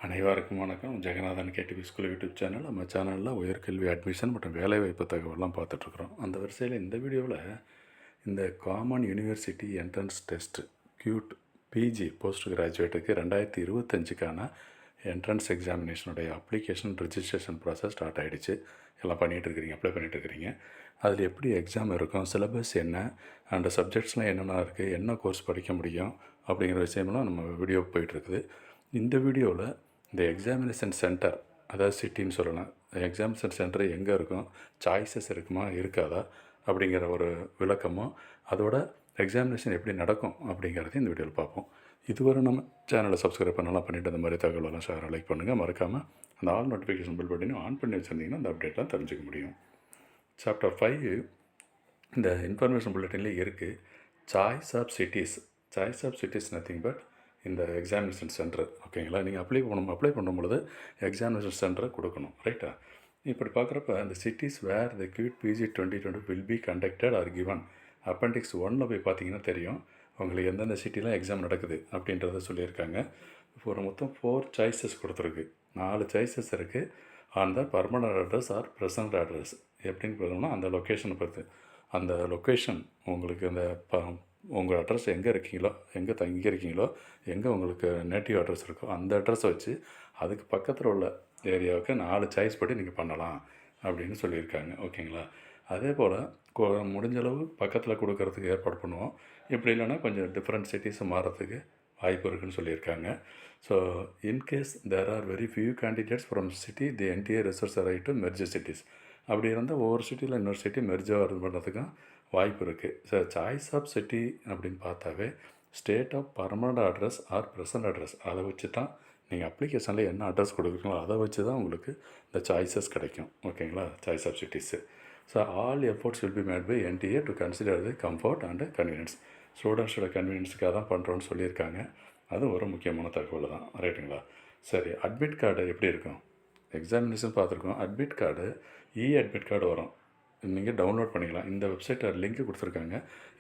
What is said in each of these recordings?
அனைவருக்கும் வணக்கம். Jeganathan KTV school YouTube channel. நம்ம சேனலில் உயர்கல்வி அட்மிஷன் மற்றும் வேலைவாய்ப்பு தகவலாம் பார்த்துட்ருக்குறோம். அந்த வரிசையில் இந்த வீடியோவில் இந்த common university entrance test CUET PG post கிராஜுவேட்டுக்கு 2025க்கான என்ட்ரன்ஸ் எக்ஸாமினேஷனுடைய அப்ளிகேஷன் ரிஜிஸ்ட்ரேஷன் ப்ராசஸ் ஸ்டார்ட் ஆகிடுச்சு. எல்லாம் பண்ணிகிட்ருக்கிறீங்க, அப்ளை பண்ணிகிட்ருக்கிறீங்க. அதில் எப்படி எக்ஸாம் இருக்கும், சிலபஸ் என்ன, அந்த சப்ஜெக்ட்ஸ்லாம் என்னென்ன இருக்குது, என்ன கோர்ஸ் படிக்க முடியும் அப்படிங்கிற விஷயமெல்லாம் நம்ம வீடியோ போயிட்டுருக்குது. இந்த வீடியோவில் இந்த எக்ஸாமினேஷன் சென்டர், அதாவது சிட்டின்னு சொல்லலாம், எக்ஸாமினேஷன் சென்டர் எங்கே இருக்கும், சாய்ஸஸ் இருக்குமா இருக்காதா அப்படிங்கிற ஒரு விளக்கமும், அதோட எக்ஸாமினேஷன் எப்படி நடக்கும் அப்படிங்கிறதையும் இந்த வீடியோவில் பார்ப்போம். இதுவரை நம்ம சேனலை சப்ஸ்கிரைப் பண்ணலாம் பண்ணிவிட்டு அந்த மாதிரி தகவலெல்லாம் ஷேர் லைக் பண்ணுங்கள். மறக்காமல் அந்த ஆல் நோட்டிஃபிகேஷன் பில் பட்டனையும் ஆன் பண்ணி வச்சுருந்தீங்கன்னா அந்த அப்டேட்லாம் தெரிஞ்சுக்க முடியும். சாப்டர் 5 இந்த இன்ஃபர்மேஷன் புல்லட்டின்லேயே இருக்குது. Choice of cities nothing but இந்த எக்ஸாமினேஷன் சென்டர். ஓகேங்களா, நீங்கள் அப்ளை பண்ணும்பொழுது எக்ஸாமினேஷன் சென்டரை கொடுக்கணும், ரைட்டா? இப்படி பார்க்குறப்ப இந்த cities where the CUET PG 2020 will be conducted are given appendix 1 போய் பார்த்தீங்கன்னா தெரியும் உங்களுக்கு எந்தெந்த சிட்டிலாம் எக்ஸாம் நடக்குது அப்படின்றத சொல்லியிருக்காங்க. இப்போ ஒரு மொத்தம் 4 சாய்ஸஸ் கொடுத்துருக்கு. 4 சாய்ஸஸ் இருக்குது. On the permanent address or present address. எப்படின்னு பார்த்தோம்னா அந்த லொக்கேஷனை பொறுத்து, அந்த லொக்கேஷன் உங்களுக்கு அந்த உங்கள் அட்ரஸ் எங்கே இருக்கீங்களோ, எங்கே தங்கியிருக்கீங்களோ, எங்கே உங்களுக்கு நேட்டிவ் அட்ரஸ் இருக்கோ அந்த அட்ரஸை வச்சு அதுக்கு பக்கத்தில் உள்ள ஏரியாவுக்கு 4 சாய்ஸ் படி நீங்கள் பண்ணலாம் அப்படின்னு சொல்லியிருக்காங்க. ஓகேங்களா, அதே போல் முடிஞ்சளவு பக்கத்தில் கொடுக்கறதுக்கு ஏற்பாடு பண்ணுவோம். இப்படி இல்லைன்னா கொஞ்சம் டிஃப்ரெண்ட் சிட்டிஸை மாறத்துக்கு வாய்ப்பு இருக்குதுன்னு சொல்லியிருக்காங்க. So in case there are very few candidates from city the entire research right to merge cities. அப்படி இருந்தால் ஒவ்வொரு சிட்டியில் இன்னொரு சிட்டி மெர்ஜாக பண்ணுறதுக்கும் வாய்ப்பு இருக்குது. ஸோ சாய்ஸ் ஆஃப் சிட்டி அப்படின்னு பார்த்தாவே state of permanent address or present address, அதை வச்சு தான் நீங்கள் அப்ளிகேஷனில் என்ன அட்ரஸ் கொடுக்குறீங்களோ அதை வச்சு தான் உங்களுக்கு இந்த சாய்ஸஸ் கிடைக்கும். ஓகேங்களா, choice of cities. So all efforts will be made by NTA to consider the comfort and convenience. ஸ்டூடெண்ட்ஸோட கன்வீனியன்ஸுக்காக தான் பண்ணுறோன்னு சொல்லியிருக்காங்க. அது ஒரு முக்கியமான தகவல் தான், ரைட்டுங்களா? சரி, அட்மிட் கார்டு எப்படி இருக்கும்? எக்ஸாமினேஷன் பார்த்துருக்கோம். அட்மிட் கார்டு அட்மிட் கார்டு வரும், நீங்கள் டவுன்லோட் பண்ணிக்கலாம். இந்த வெப்சைட்டில் லிங்க் கொடுத்துருக்காங்க,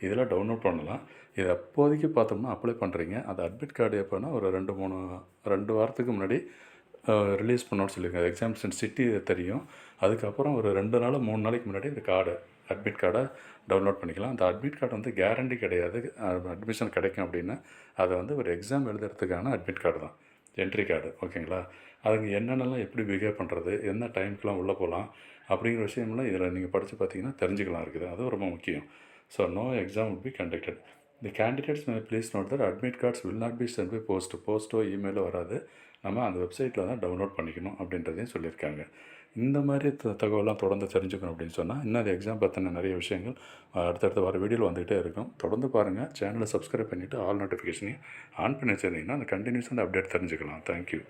இதில் டவுன்லோட் பண்ணலாம். இது அப்போதைக்கு பார்த்தோம்னா அப்ளை பண்ணுறீங்க. அது அட்மிட் கார்டு எப்போனா ஒரு 2 வாரத்துக்கு முன்னாடி ரிலீஸ் பண்ணோன்னு சொல்லியிருக்காங்க. எக்ஸாமினேஷன் சிட்டி தெரியும். அதுக்கப்புறம் ஒரு 2 நாள் 3 நாளைக்கு முன்னாடி இந்த அட்மிட் கார்டை டவுன்லோட் பண்ணிக்கலாம். அந்த அட்மிட் கார்டு வந்து கேரண்டி கிடையாது, அட்மிஷன் கிடைக்கும் அப்படின்னு. அதை வந்து ஒரு எக்ஸாம் எழுதுறதுக்கான அட்மிட் கார்டு தான், என்ட்ரி கார்டு. ஓகேங்களா, அதுங்க என்னென்னலாம் எப்படி பிஹேவ் பண்ணுறது, என்ன டைமுக்கெலாம் உள்ளே போகலாம் அப்படிங்கிற விஷயம்லாம் இதில் நீங்கள் படித்து பார்த்தீங்கன்னா தெரிஞ்சுக்கலாம் இருக்குது. அது ரொம்ப முக்கியம். So no exam will be conducted. The candidates may please note that admit cards will not be sent by போஸ்ட்டோ இமெயிலோ வராது. நம்ம அந்த வெப்சைட்டில் தான் டவுன்லோட் பண்ணிக்கணும் அப்படின்றதையும் சொல்லியிருக்காங்க. இந்த மாதிரி தகவலாம் தொடர்ந்து தெரிஞ்சுக்கணும் அப்படின்னு சொன்னால் இன்னும் அது எக்ஸாம் பற்றின நிறைய விஷயங்கள் அடுத்தடுத்த வர வீடியோவில் வந்துகிட்டே இருக்கும். தொடர்ந்து பாருங்கள். சேனலை சப்ஸ்கிரைப் பண்ணிவிட்டு ஆல் நோட்டிஃபிகேஷனையும் ஆன் பண்ணி வச்சுருந்தீங்கன்னா அந்த கண்டினியூஸாக அந்த அப்டேட் தெரிஞ்சுக்கலாம். தேங்க்யூ.